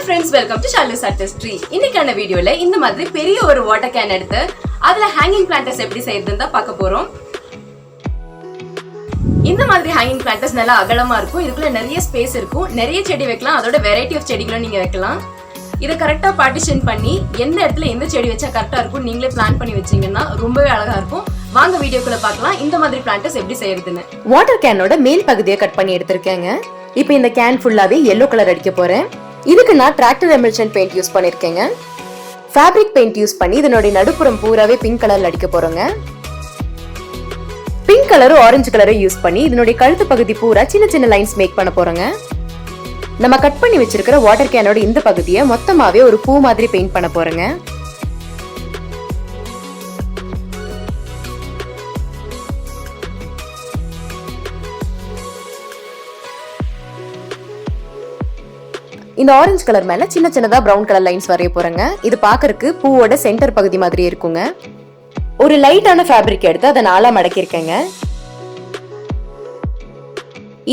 friends, welcome to Charlie's Artistry. இன்னைக்கான வீடியோல இந்த மாதிரி பெரிய ஒரு வாட்டர் கேன் எடுத்து அதுல ஹேங்கிங் பிளான்டர்ஸ் எப்படி செய்யறதுன்னு தான் பார்க்க போறோம். இந்த மாதிரி ஹேங்கிங் பிளான்டர்ஸ் நல்லா அகலமா இருக்கும். இதுக்குள்ள நிறைய ஸ்பேஸ் இருக்கும். நிறைய செடி வைக்கலாம். அதோட வெரைட்டி ஆஃப் செடிகளும் நீங்க வைக்கலாம். இதை கரெக்டா பார்ட்டிஷன் பண்ணி எந்த இடத்துல எந்த செடி வச்சா கரெக்டா இருக்கும் நீங்களே பிளான் பண்ணி வச்சீங்கன்னா ரொம்பவே அழகா இருக்கும். வாங்க வீடியோக்குள்ள பார்க்கலாம் இந்த மாதிரி பிளான்டர்ஸ் எப்படி செய்யறதுன்னு. வாட்டர் கேனோட மேல் பகுதியை கட் பண்ணி எடுத்திருக்கேங்க. இப்போ இந்த கேன் ஃபுல்லாவே yellow கலர் அடிக்க போறேன். இதுக்கு நான் டிராக்டர் எமல்ஷன் பெயிண்ட் யூஸ் பண்ணிருக்கேங்க. ஃபேப்ரிக் பெயிண்ட் யூஸ் பண்ணி இதனுடைய நடுப்புறம் பூராவே பிங்க் கலர்ல அடிக்க போறோங்க. பிங்க் கலரும் ஆரஞ்சு கலரும் யூஸ் பண்ணி இதனுடைய கழுத்து பகுதி பூரா சின்ன சின்ன லைன்ஸ் மேக் பண்ண போறோங்க. நம்ம கட் பண்ணி வச்சிருக்கிற வாட்டர் கேனோட இந்த பகுதியை மொத்தமாவே ஒரு பூ மாதிரி பெயிண்ட் பண்ண போறோங்க. இந்த ஆரஞ்சு கலர் மேல சின்ன சின்னதா பிரவுன் கலர் லைன்ஸ் வரைய போறேங்க. இது பாக்குறதுக்கு பூவோட சென்டர் பகுதி மாதிரி இருக்குங்க. ஒரு லைட்டான ஃபேப்ரிக் எடுத்து அதை நாலா மடக்கி இருக்கேங்க.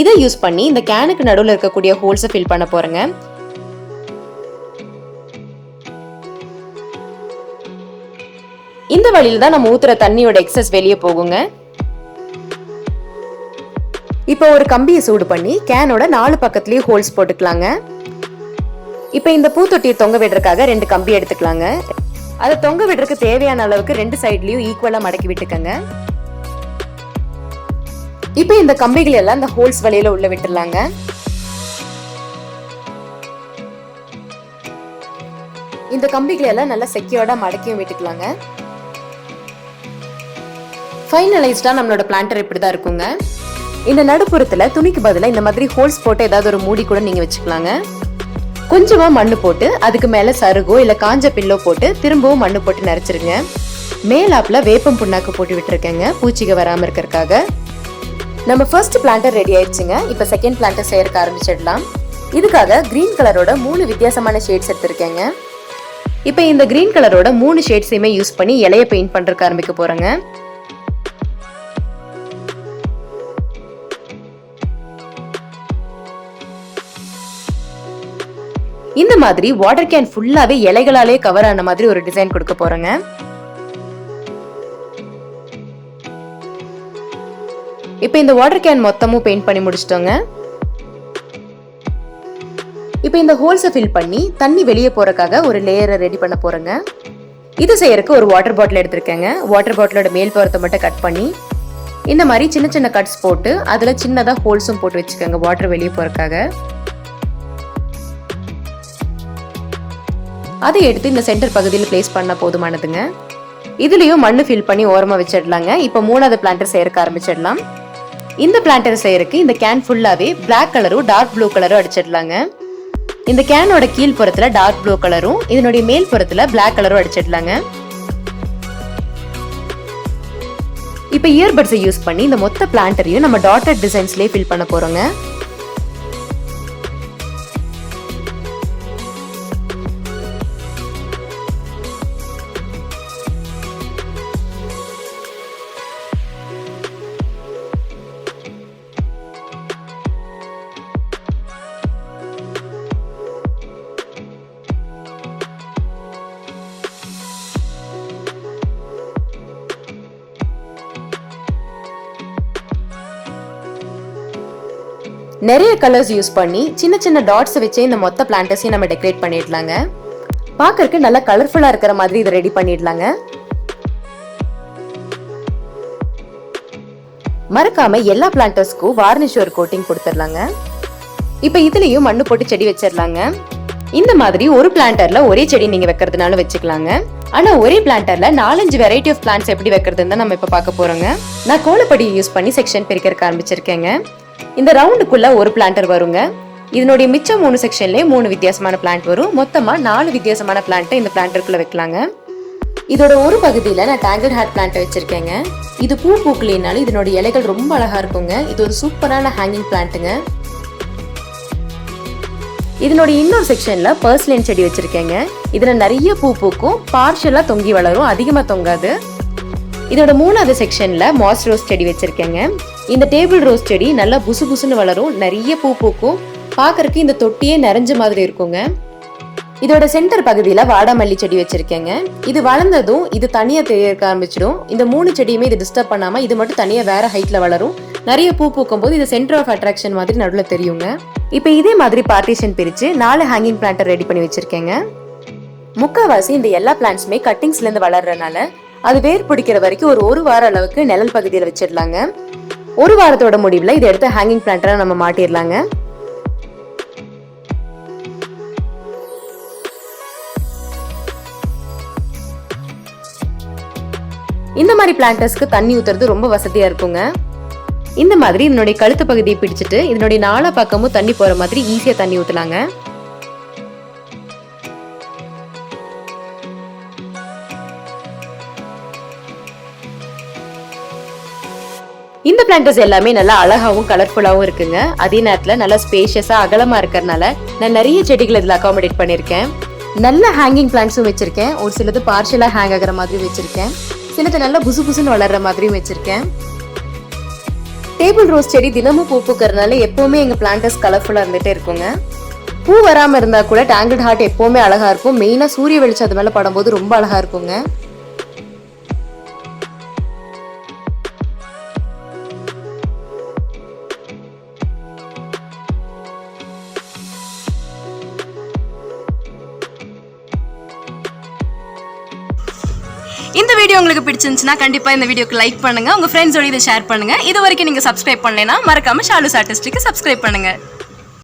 இதை யூஸ் பண்ணி இந்த கேனுக்கு நடுவில் இருக்கக்கூடிய ஹோல்ஸை ஃபில் பண்ண போறேங்க. இந்த வழியில தான் நம்ம ஊத்துற தண்ணியோட எக்ஸஸ் வெளியே போகுங்க. இப்போ ஒரு கம்பியை சூடு பண்ணி கேனோட 4 பக்கத்துலயும் ஹோல்ஸ் போட்டுக்கலாங்க. இப்போ இந்த பூத்தொட்டியை தொங்க விடுறதுக்காக 2 கம்பி எடுத்துக்கலாங்க. அதை தொங்க விடுறதுக்கு தேவையான அளவுக்கு 2 சைட்லயும் ஈக்குவலா மடக்கி விட்டுக்கங்க. இப்போ இந்த கம்பிகள் எல்லாம் இந்த ஹோல்ஸ் வழியில உள்ள விட்டுறலாங்க. இந்த கம்பிகள் எல்லாம் நல்லா செக்யூர்டா மடக்கியும் விட்டுக்கலாங்க. ஃபைனலைஸ்டா நம்மளோட பிளான்டர் இப்படிதான் இருக்குங்க. இந்த நடுப்புறத்துல துணிக்கு பதிலா இந்த மாதிரி ஹோல்ஸ் போட்டு ஏதாவது ஒரு மூடி கூட நீங்க வச்சுக்கலாங்க. கொஞ்சமா மண்ணு போட்டு அதுக்கு மேல சருகோ இல்ல காஞ்ச பில்லோ போட்டு திரும்பவும் மண்ணு போட்டு நரைச்சிருங்க. மேலாப்ல வேப்பம் புண்ணாக்கு போட்டு விட்டுருக்கேங்க பூச்சிக வராம இருக்கிறதுக்காக. நம்ம ஃபர்ஸ்ட் பிளான்டர் ரெடி ஆயிடுச்சுங்க. இப்ப செகண்ட் பிளான்டர் செய்யறதுக்கு ஆரம்பிச்சிடலாம். இதுக்காக கிரீன் கலரோட 3 வித்தியாசமான ஷேட்ஸ் எடுத்திருக்கேங்க. இப்ப இந்த கிரீன் கலரோட 3 ஷேட்ஸையுமே யூஸ் பண்ணி இலைய பெயிண்ட் பண்றதுக்கு ஆரம்பிக்க போறேங்க. இந்த மாதிரி வாட்டர் கேன் ஃபுல்லாவே இலைகளாலே கவர் ஆன மாதிரி ஒரு டிசைன் கொடுக்க போறேங்க. இப்போ இந்த வாட்டர் கேன் மொத்தமும் பெயிண்ட் பண்ணி முடிச்சிட்டோங்க. இப்போ இந்த ஹோல்ஸை ஃபில் பண்ணி தண்ணி வெளியே போறதுக்காக ஒரு லேயரை ரெடி பண்ண போறேங்க. இது செய்யறதுக்கு ஒரு வாட்டர் பாட்டில் எடுத்திருக்கேங்க. வாட்டர் பாட்டிலோட மேல் புறத்தை மட்டும் கட் பண்ணி இந்த மாதிரி சின்ன சின்ன கட்ஸ் போட்டு அதுல சின்னதா ஹோல்ஸும் போட்டு வச்சுக்கோங்க வாட்டர் வெளியே போறதுக்காக. அதை எடுத்து இந்த சென்டர் பகுதியில் பிளேஸ் பண்ண போதுமானதுங்க. இதுலயும் மண்ணு ஃபில் பண்ணி ஓரமா வச்சிடலாங்க. இப்போ 3வது பிளான்டர் செய்யறதுக்கு ஆரம்பிச்சிடலாம். இந்த பிளான்டர் செய்யறதுக்கு இந்த கேன் ஃபுல்லாவே பிளாக் கலரும் டார்க் ப்ளூ கலரும் அடிச்சிடலாங்க. இந்த கேனோட கீழ் புறத்துல டார்க் ப்ளூ கலரும் இதனுடைய மேல் புறத்துல பிளாக் கலரும் அடிச்சிடலாங்க. இப்போ இயர்பட்ஸை யூஸ் பண்ணி இந்த மொத்த பிளான்டரையும் நம்ம டாட்டட் டிசைன்ஸ்லயே ஃபில் பண்ண போறோங்க. நிறைய கலர்ஸ் யூஸ் பண்ணி சின்ன சின்ன டாட்ஸ் வச்சு இந்த மொத்த பிளான்டர்ஸையும் நம்ம டெக்கரேட் பண்ணிடலாங்க. பார்க்கறதுக்கு நல்லா கலர்ஃபுல்லா இருக்கிற மாதிரி இதை ரெடி பண்ணிடலாங்க. மறக்காம எல்லா பிளான்டர்ஸ்க்கும் வார்னிஷ் ஒரு கோட்டிங் கொடுத்துடலாங்க. இப்போ இதுலயும் மண்ணு போட்டு செடி வச்சிடலாங்க. இந்த மாதிரி ஒரு பிளான்டர்ல ஒரே செடி நீங்க வைக்கிறதுனால வச்சுக்கலாங்க. ஆனா ஒரே பிளான்டர்ல 4-5 வெரைட்டி ஆஃப் பிளான்ட்ஸ் எப்படி வைக்கிறதுன்னு நம்ம இப்ப பார்க்க போறோங்க. நான் கோலப்படி யூஸ் பண்ணி செக்ஷன் பிரிக்கிறதுக்கு ஆரம்பிச்சிருக்கேங்க. இந்த ரவுண்டுக்குள்ள ஒரு பிளான்டர் வருங்க. இதனுடைய மிச்சம் 3 செக்ஷன்லயே 3 வித்தியாசமான பிளான்ட் வரும். மொத்தமா 4 வித்தியாசமான பிளான்ட்டை இந்த பிளான்டருக்குள்ள வைக்கலாங்க. இதோட ஒரு பகுதியில நான் டேங்கிள் ஹேட் பிளான்ட் வச்சிருக்கேங்க. இது பூ பூக்கலினால இதனோட இலைகள் ரொம்ப அழகா இருக்குங்க. இது ஒரு சூப்பரான ஹேங்கிங் பிளான்ட்டுங்க. இதனோட இன்னொரு செக்ஷன்ல பர்ஸ்லைன் செடி வச்சிருக்கேங்க. இதுல நிறைய பூ பூக்கும், பார்ஷலா தொங்கி வளரும், அதிகமா தொங்காது. இதோட 3வது செக்ஷன்ல மாஸ் ரோஸ் செடி வச்சிருக்கேங்க. இந்த டேபிள் ரோஸ் செடி நல்லா புசு புசுன்னு வளரும், நிறைய பூ பூக்கும், பார்க்கறதுக்கு இந்த தொட்டியே நிறைஞ்ச மாதிரி இருக்குங்க. இதோட சென்டர் பகுதியில வாடாமல்லி செடி வச்சிருக்கேங்க. இது வளர்ந்ததும் இது தனியா தெரிய ஆரம்பிச்சிடும். இந்த 3 செடியுமே இது டிஸ்டர்ப் பண்ணாம இது மட்டும் தனியா வேற ஹைட்ல வளரும். நிறைய பூ பூக்கும் போது இது சென்டர் ஆஃப் அட்ராக்ஷன் மாதிரி நடுவுல தெரியுங்க. இப்போ இதே மாதிரி பார்ட்டிஷன் பிரிச்சு 4 ஹேங்கிங் பிளான்டர் ரெடி பண்ணி வச்சிருக்கேங்க. முக்காவாசி இந்த எல்லா பிளான்ட்ஸுமே கட்டிங்ஸ்ல இருந்து வளர்றதுனால அது வேர் பிடிக்கிற வரைக்கும் ஒரு வாரம் அளவுக்கு நிழல் பகுதியில் வச்சிடலாங்க. ஒரு வாரத்தோட முடிவுல இதை எடுத்து ஹேங்கிங் பிளான்டரா நம்ம மாட்டிடலாங்க. இந்த மாதிரி பிளான்டர்ஸ்க்கு தண்ணி ஊத்துறது ரொம்ப வசதியா இருக்குங்க. இந்த மாதிரி இதனுடைய கழுத்து பகுதியை பிடிச்சிட்டு இதனுடைய 4 பக்கமும் தண்ணி போற மாதிரி ஈஸியா தண்ணி ஊத்தலாங்க. இந்த பிளான்டர்ஸ் எல்லாமே நல்லா அழகாவும் கலர்ஃபுல்லாவும் இருக்குங்க. அதே நேரத்துல நல்லா ஸ்பேஷியஸா அகலமா இருக்கறனால நான் நிறைய செடிகள் இதுல அகாமடேட் பண்ணிருக்கேன். நல்ல ஹேங்கிங் பிளான்ட்ஸும் வச்சிருக்கேன். ஒரு சிலது பார்ஷியலா ஹேங் ஆகிற மாதிரி வச்சிருக்கேன். சிலது நல்லா புசு புசுன்னு வளர்ற மாதிரியும் வச்சிருக்கேன். டேபிள் ரோஸ் செடி தினமும் பூ பூக்கறதுனால எப்பவுமே எங்க பிளான்டர்ஸ் கலர்ஃபுல்லா இருந்துட்டே இருக்குங்க. பூ வராம இருந்தா கூட டேங்கிள் ஹார்ட் எப்பவுமே அழகா இருக்கும். மெயினா சூரிய வெளிச்சம் அது மேல படும்போது ரொம்ப அழகா இருக்குங்க. இந்த வீடியோ உங்களுக்கு பிடிச்சிருந்துச்சுன்னா கண்டிப்பா இந்த வீடியோக்கு லைக் பண்ணுங்க, உங்க ஃப்ரெண்ட்ஸோட இதை ஷேர் பண்ணுங்க. இது வரைக்கும் நீங்க சப்ஸ்கிரைப் பண்ணலைன்னா மறக்காம ஷாலூஸ் ஆர்டிஸ்டிக்கு சப்ஸ்கிரைப் பண்ணுங்க.